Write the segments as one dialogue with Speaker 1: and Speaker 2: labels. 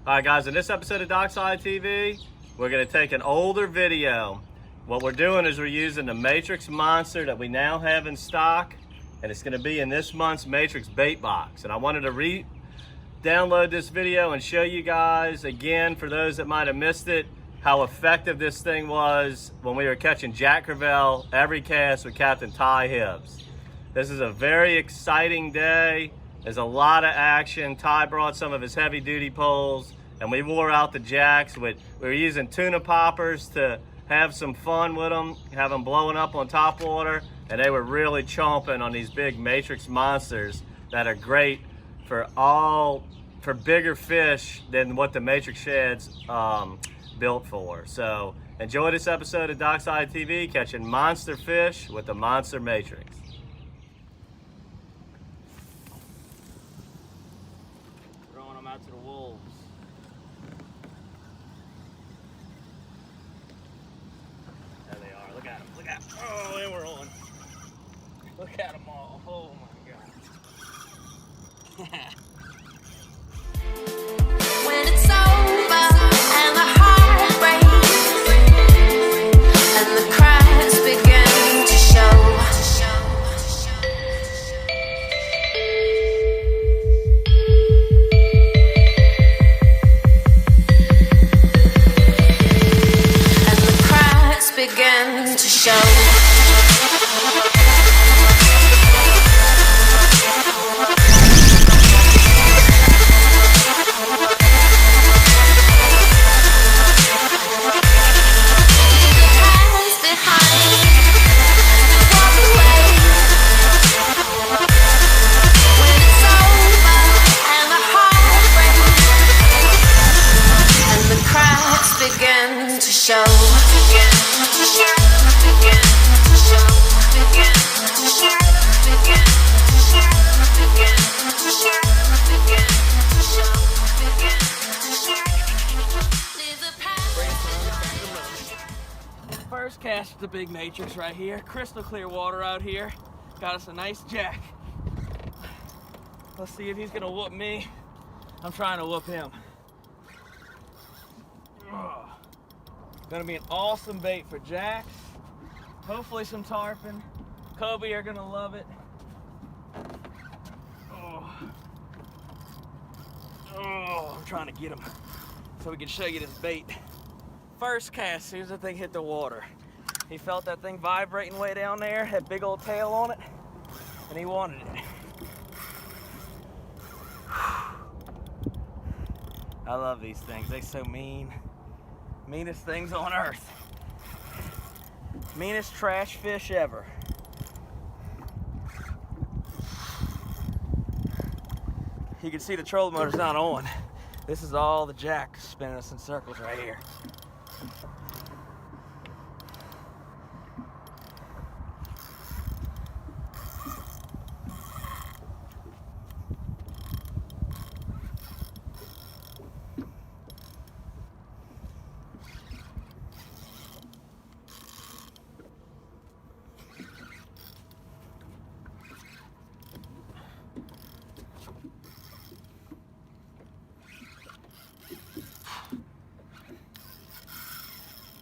Speaker 1: Alright guys, in this episode of DockSide TV, we're going to take an older video. What we're doing is we're using the Matrix Monster that we now have in stock, and it's going to be in this month's Matrix bait box. And I wanted to re-download this video and show you guys, again, for those that might have missed it, how effective this thing was when we were catching Jack Crevalle every cast with Captain Ty Hibbs. This is a very exciting day. There's a lot of action. Ty brought some of his heavy duty poles and we wore out the jacks. We were using tuna poppers to have some fun with them, have them blowing up on top water, and they were really chomping on these big Matrix monsters that are great for bigger fish than what the Matrix Shad's built for. So enjoy this episode of DockSide TV, catching monster fish with the Monster Matrix. Throwing them out to the wolves. There they are. Look at them. Look at them. Oh, and we're on. Look at them all. Oh my God.
Speaker 2: When it's over and the heart breaks and the cracks begin to show, and the cracks begin to show.
Speaker 3: First cast with the big Matrix right here. Crystal clear water out here. Got us a nice jack. Let's see if he's gonna whoop me. I'm trying to whoop him. Ugh. Gonna be an awesome bait for jacks. Hopefully some tarpon. Kobe are gonna love it. Oh, I'm trying to get him so we can show you this bait. First cast, as soon as the thing hit the water, he felt that thing vibrating way down there, had big old tail on it, and he wanted it. I love these things. They're so mean. Meanest things on earth. Meanest trash fish ever. You can see the trolling motor's not on. This is all the jacks spinning us in circles right here.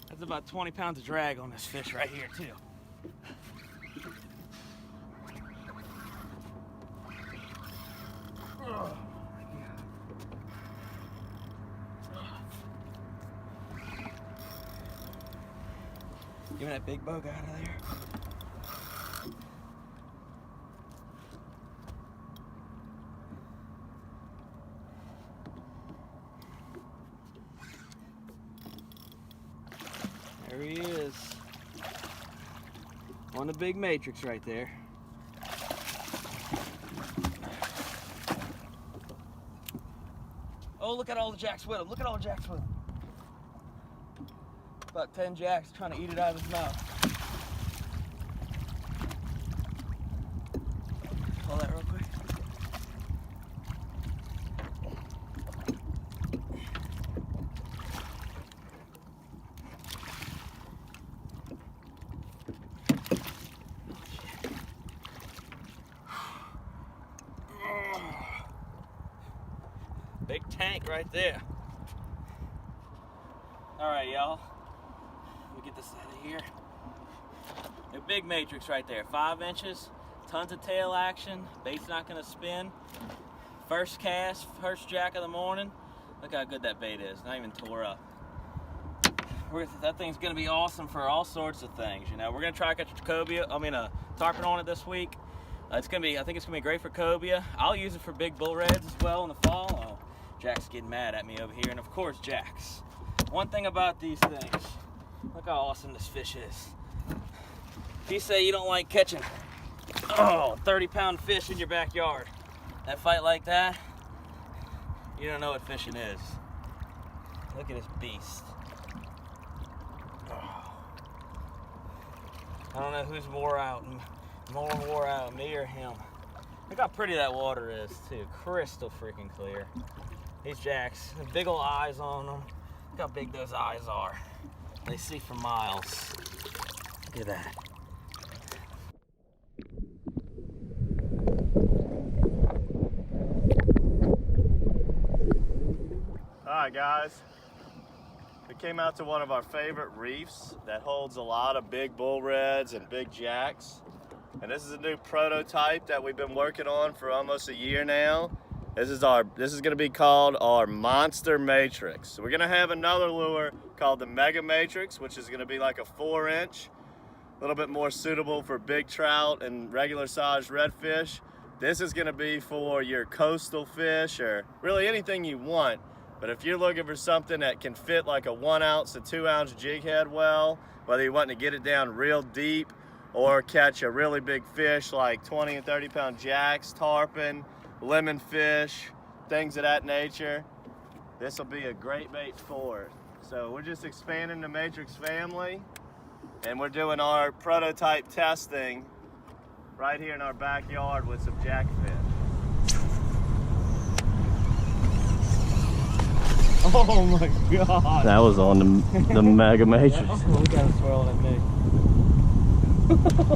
Speaker 3: That's about 20 pounds of drag on this fish right here too. Give me that big bug out of there. There he is. On the big Matrix right there. Oh, look at all the jacks with him. Look at all the jacks with him. About 10 jacks trying to eat it out of his mouth. Pull that real quick. Big tank right there. All right, y'all. Let me get this out of here. A big matrix right there, 5 inches, tons of tail action. Bait's not gonna spin. First cast, first jack of the morning. Look how good that bait is. Not even tore up. That thing's gonna be awesome for all sorts of things. You know, we're gonna try to catch a tarpon on it this week. I think it's gonna be great for cobia. I'll use it for big bull reds as well in the fall. Oh, Jack's getting mad at me over here, and of course Jack's. One thing about these things, look how awesome this fish is. If you say you don't like catching 30-pound fish in your backyard, that fight like that, you don't know what fishing is. Look at this beast. Oh. I don't know who's more wore out, me or him. Look how pretty that water is too, crystal freaking clear. These jacks, big old eyes on them. Look how big those eyes are. They see for miles. Look at that.
Speaker 1: Alright guys, we came out to one of our favorite reefs that holds a lot of big bull reds and big jacks. And this is a new prototype that we've been working on for almost a year now. This is going to be called our Monster Matrix. So we're going to have another lure called the Mega Matrix, which is going to be like a 4-inch, a little bit more suitable for big trout and regular sized redfish. This is going to be for your coastal fish or really anything you want. But if you're looking for something that can fit like a 1 ounce to 2 ounce jig head well, whether you're wanting to get it down real deep or catch a really big fish like 20 and 30 pound jacks, tarpon, lemon fish, things of that nature, this will be a great bait for it. So we're just expanding the Matrix family, and we're doing our prototype testing right here in our backyard with some jackfish. Oh my God! That was on the Mega Matrix.
Speaker 3: Oh, we got him swirling at me.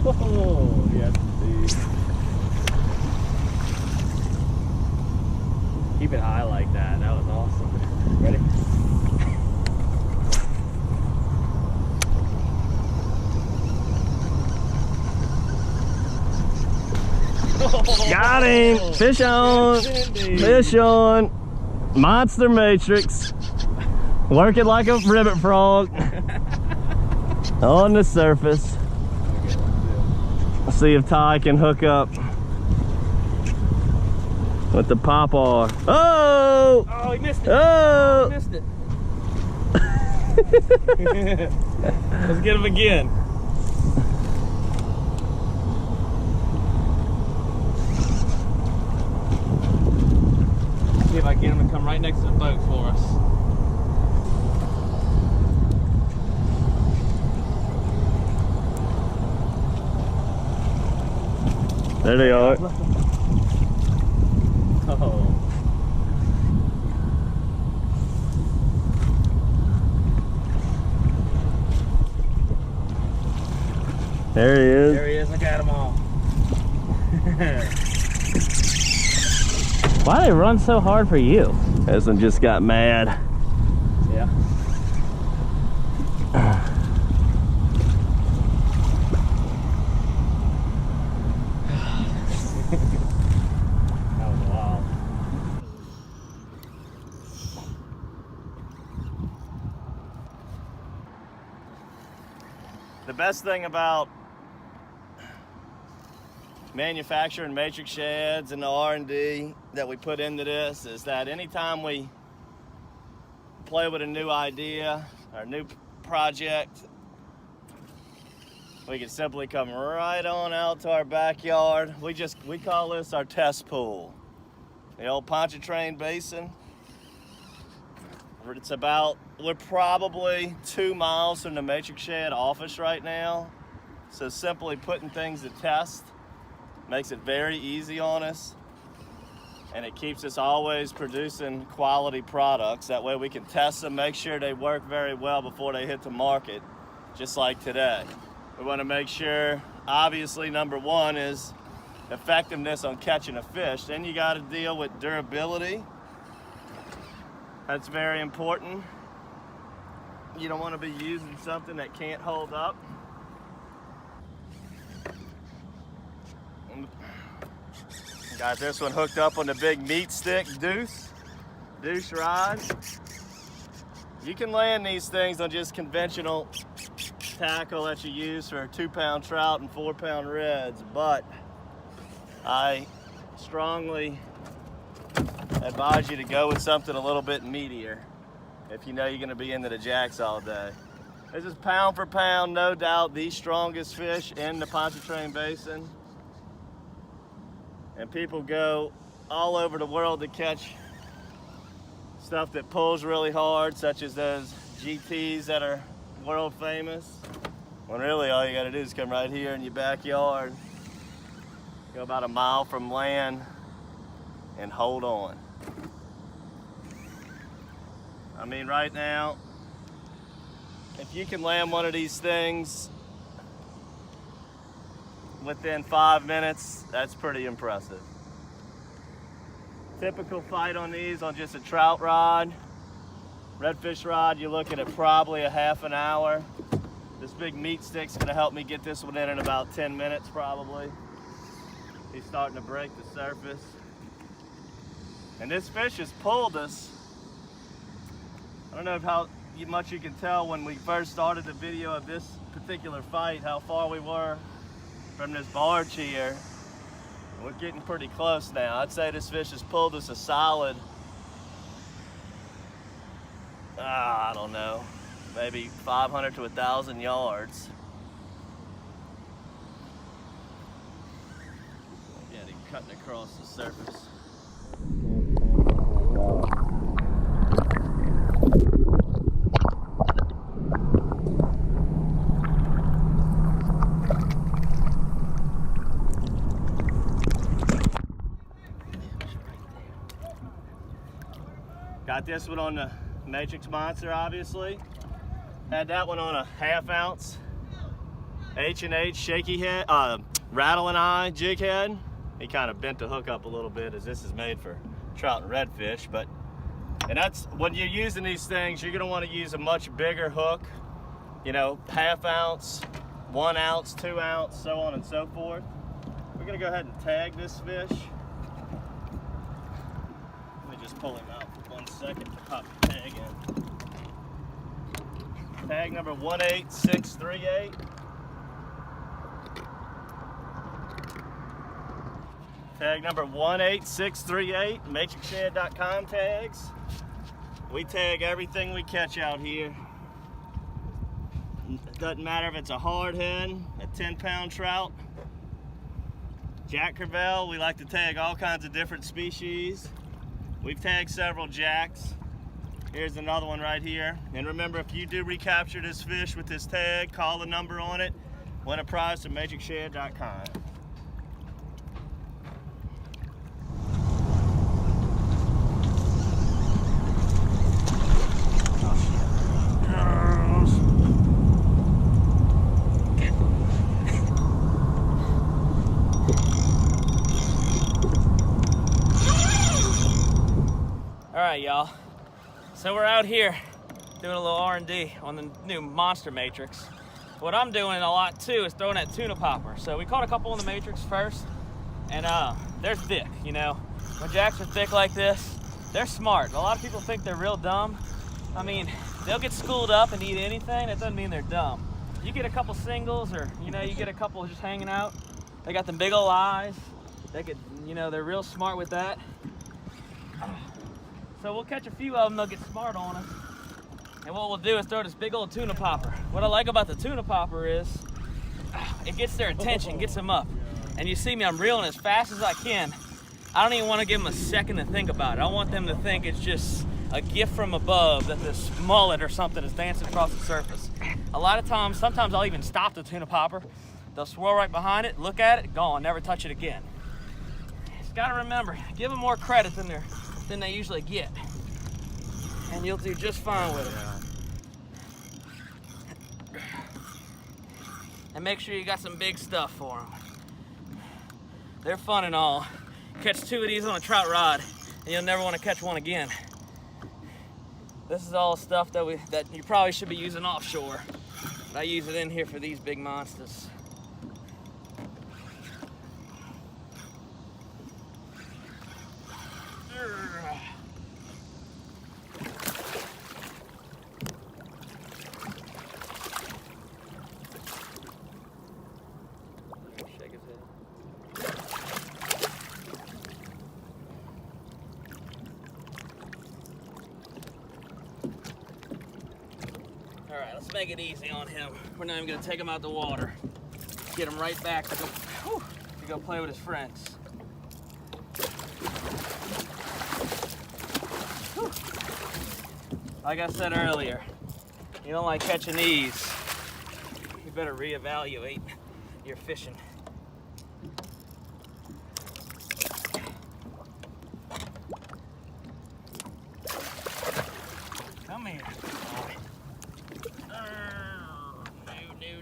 Speaker 1: Oh, yes, indeed.
Speaker 3: Keep it high like that. That was awesome. Ready?
Speaker 1: Got him! Fish on! Fish on! Monster Matrix. Working like a ribbit frog. On the surface. Let's see if Ty can hook up with the pop-R. Oh!
Speaker 3: Oh, he missed it.
Speaker 1: Oh!
Speaker 3: He missed it. Let's get him again. See if I can get him to come right next to the boat for us.
Speaker 1: There they are.
Speaker 3: Oh.
Speaker 1: There he is.
Speaker 3: There he is. Look at them all.
Speaker 1: Why do they run so hard for you? This one just got mad.
Speaker 3: Yeah. That was wild.
Speaker 1: The best thing about manufacturing matrix shads and the R&D that we put into this is that anytime we play with a new idea or new project, we can simply come right on out to our backyard. We call this our test pool. The old Pontchartrain Basin. We're probably 2 miles from the Matrix Shed office right now. So simply putting things to test makes it very easy on us. And it keeps us always producing quality products. That way we can test them, make sure they work very well before they hit the market, just like today. We want to make sure, obviously, number one is effectiveness on catching a fish. Then you got to deal with durability. That's very important. You don't want to be using something that can't hold up. Got this one hooked up on the big meat stick deuce rod. You can land these things on just conventional tackle that you use for 2-pound trout and 4-pound reds, but I strongly advise you to go with something a little bit meatier if you know you're going to be into the jacks all day. This is pound for pound, no doubt, the strongest fish in the Pontchartrain Basin. And people go all over the world to catch stuff that pulls really hard, such as those GTs that are world famous. When really all you gotta do is come right here in your backyard, go about a mile from land, and hold on. I mean, right now, if you can land one of these things within 5 minutes, that's pretty impressive. Typical fight on these on just a trout rod, redfish rod, you're looking at probably a half an hour. This big meat stick's gonna help me get this one in about 10 minutes probably. He's starting to break the surface. And this fish has pulled us. I don't know how much you can tell when we first started the video of this particular fight, how far we were from this barge here. We're getting pretty close now. I'd say this fish has pulled us a solid, I don't know, maybe 500 to 1,000 yards. Again, he's cutting across the surface. Got this one on the Matrix Monster, obviously. Had that one on a 1/2 ounce H&H shaky head, rattling eye jig head. He kind of bent the hook up a little bit as this is made for trout and redfish, and that's when you're using these things, you're gonna want to use a much bigger hook, you know, 1/2 ounce, 1 ounce, 2 ounce, so on and so forth. We're gonna go ahead and tag this fish. Let me just pull him out for 1 second to pop the tag in. Tag number 18638. Tag number 18638, MatrixShad.com tags. We tag everything we catch out here. It doesn't matter if it's a hard head, a 10-pound trout, Jack Crevalle. We like to tag all kinds of different species. We've tagged several jacks. Here's another one right here. And remember, if you do recapture this fish with this tag, call the number on it, win a prize from MatrixShad.com.
Speaker 3: All right, y'all. So we're out here doing a little R&D on the new Monster Matrix. What I'm doing a lot too is throwing that tuna popper. So we caught a couple on the Matrix first, and they're thick, you know. When jacks are thick like this, they're smart. A lot of people think they're real dumb. I mean, they'll get schooled up and eat anything. That doesn't mean they're dumb. You get a couple singles, or you know, you get a couple just hanging out. They got them big old eyes. They could, you know, they're real smart with that. So we'll catch a few of them, they'll get smart on us. And what we'll do is throw this big old tuna popper. What I like about the tuna popper is, it gets their attention, gets them up. And you see me, I'm reeling as fast as I can. I don't even want to give them a second to think about it. I want them to think it's just a gift from above, that this mullet or something is dancing across the surface. A lot of times, sometimes I'll even stop the tuna popper. They'll swirl right behind it, look at it, gone, never touch it again. Just gotta remember, give them more credit than they usually get, and you'll do just fine with it. And make sure you got some big stuff for them. They're fun and all. Catch 2 of these on a trout rod, and you'll never want to catch one again. This is all stuff that you probably should be using offshore. But I use it in here for these big monsters. Shake his head. All right, let's make it easy on him. We're not even gonna take him out the water. Get him right back to go play with his friends. Whew. Like I said earlier, you don't like catching these, you better reevaluate your fishing. Come here.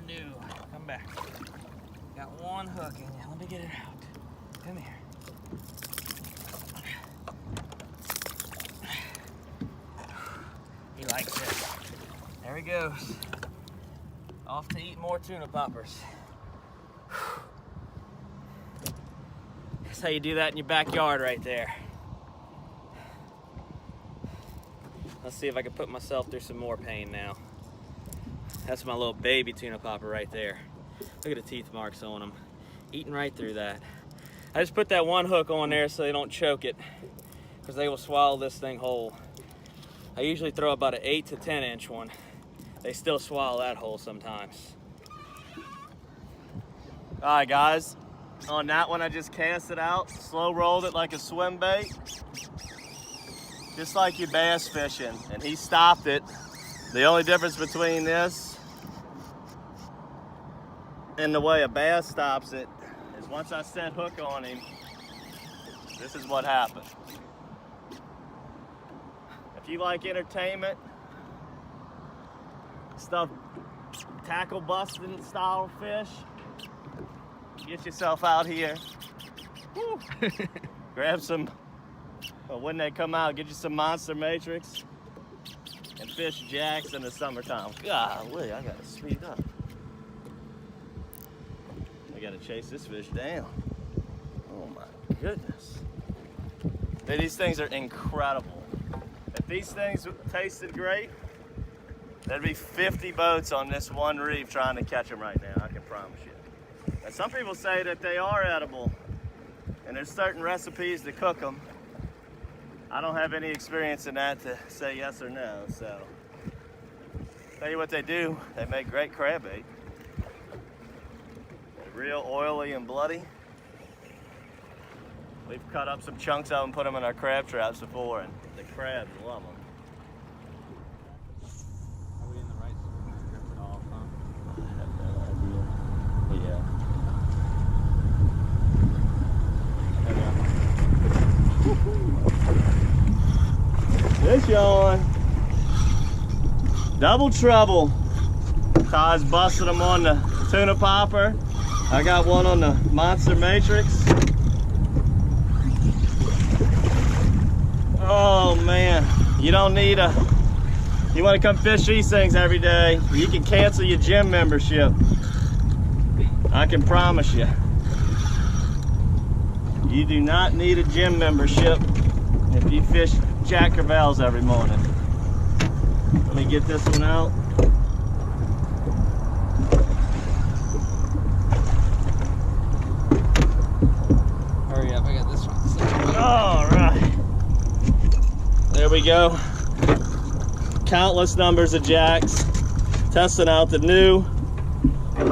Speaker 3: No. Come back. Got one hook in you. Let me get it out. Come here. He likes it. There he goes. Off to eat more tuna poppers. That's how you do that in your backyard right there. Let's see if I can put myself through some more pain now. That's my little baby tuna popper right there. Look at the teeth marks on them. Eating right through that. I just put that one hook on there so they don't choke it, because they will swallow this thing whole. I usually throw about an 8 to 10 inch one. They still swallow that whole sometimes.
Speaker 1: All right, guys. On that one, I just cast it out, slow rolled it like a swim bait, just like your bass fishing, and he stopped it. The only difference between this and the way a bass stops it is once I set hook on him, this is what happened. If you like entertainment, stuff, tackle busting style fish, get yourself out here. Woo. Grab some, well, when they come out, get you some Monster Matrix and fish jacks in the summertime. Golly, I gotta speed up. I gotta chase this fish down. Oh my goodness. Dude, these things are incredible. If these things tasted great, there'd be 50 boats on this one reef trying to catch them right now, I can promise you. And some people say that they are edible, and there's certain recipes to cook them. I don't have any experience in that to say yes or no, so. Tell you what they do, they make great crab bait. They're real oily and bloody. We've cut up some chunks of them, put them in our crab traps before, and the crabs love them.
Speaker 3: Are we in the right spot? Rip it off, huh?
Speaker 1: I have no idea. Yeah. Fish on. Double trouble. Ty's busted them on the tuna popper. I got one on the Monster Matrix. Oh man, you don't need you want to come fish these things every day, you can cancel your gym membership. I can promise you. You do not need a gym membership if you fish Jack Crevalles every morning. Let me get this one out.
Speaker 3: Hurry up, I got this one.
Speaker 1: All right. There we go. Countless numbers of jacks. Testing out the new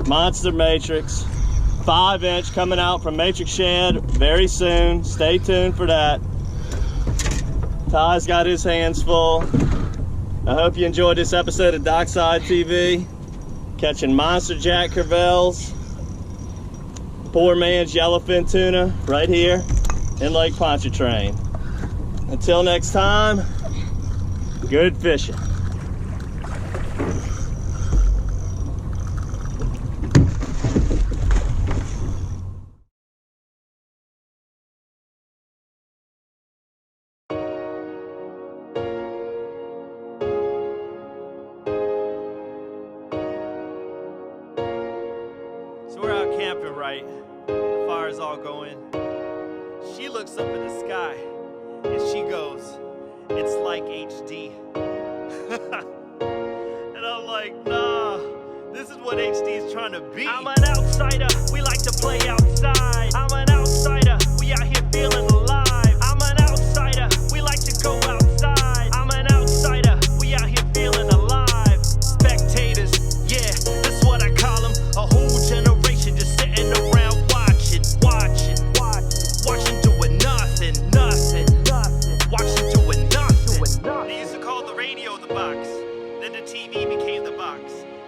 Speaker 1: Monster Matrix. 5-inch coming out from Matrix Shad very soon. Stay tuned for that. Ty's got his hands full. I hope you enjoyed this episode of DockSide TV. Catching monster Jack Crevalles. Poor man's yellowfin tuna right here in Lake Pontchartrain. Until next time, good fishing.
Speaker 3: camping, right? The fire's all going. She looks up in the sky and she goes, "It's like HD." And I'm like, nah, this is what HD is trying to be. I'm an outsider, we like to play outside. I'm an outsider, we out here feeling alive. I'm an outsider, we like to go outside. I'm an outsider, we out here feeling alive. Spectators, yeah, that's what I call them. A whole generation just sitting around watching doing nothing. Watching doing nothing. They used to call the radio the box. Then the TV became the box.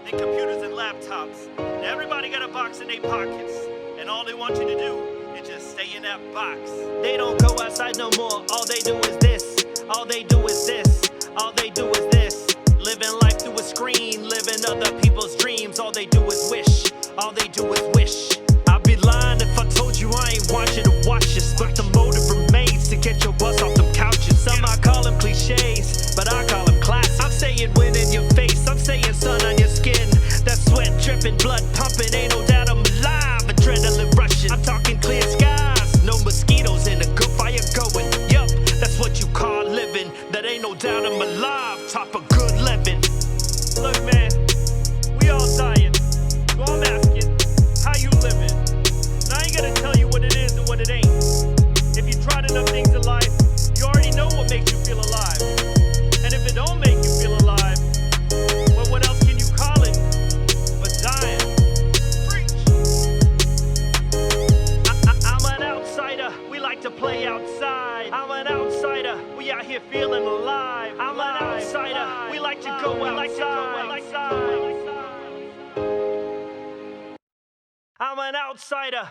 Speaker 3: Then computers and laptops. Now everybody got a box in their pockets. And all they want you to do is just stay in that box. They don't go outside no more. All they do is this. All they do is this. All they do is this. Living life through a screen. Living other people's dreams. All they do is wish. All they do is wish. I'd be lying if I told you I ain't want you to watch this. But the motive remains to get your buzz off them couches. Some might call them cliches, but I call them classics. I'm saying wind in your face, I'm saying sun on your skin. That sweat dripping, blood pumping, ain't no doubt I'm alive. Adrenaline rushing, I'm talking clear skies. No mosquitoes in a good fire going. Yup, that's what you call living. That ain't no doubt I'm alive, top of good living. Look man, we all dying. So I'm asking, how you living? And I ain't gonna tell you what it is and what it ain't. If you tried enough things in life, you already know what makes you feel alive. And if it don't make you feel alive, well, what else can you call it but dying? Preach. I'm an outsider, we like to play outside. I'm an outsider, we out here feeling alive. I'm an outsider, we like to go outside. I'm an outsider.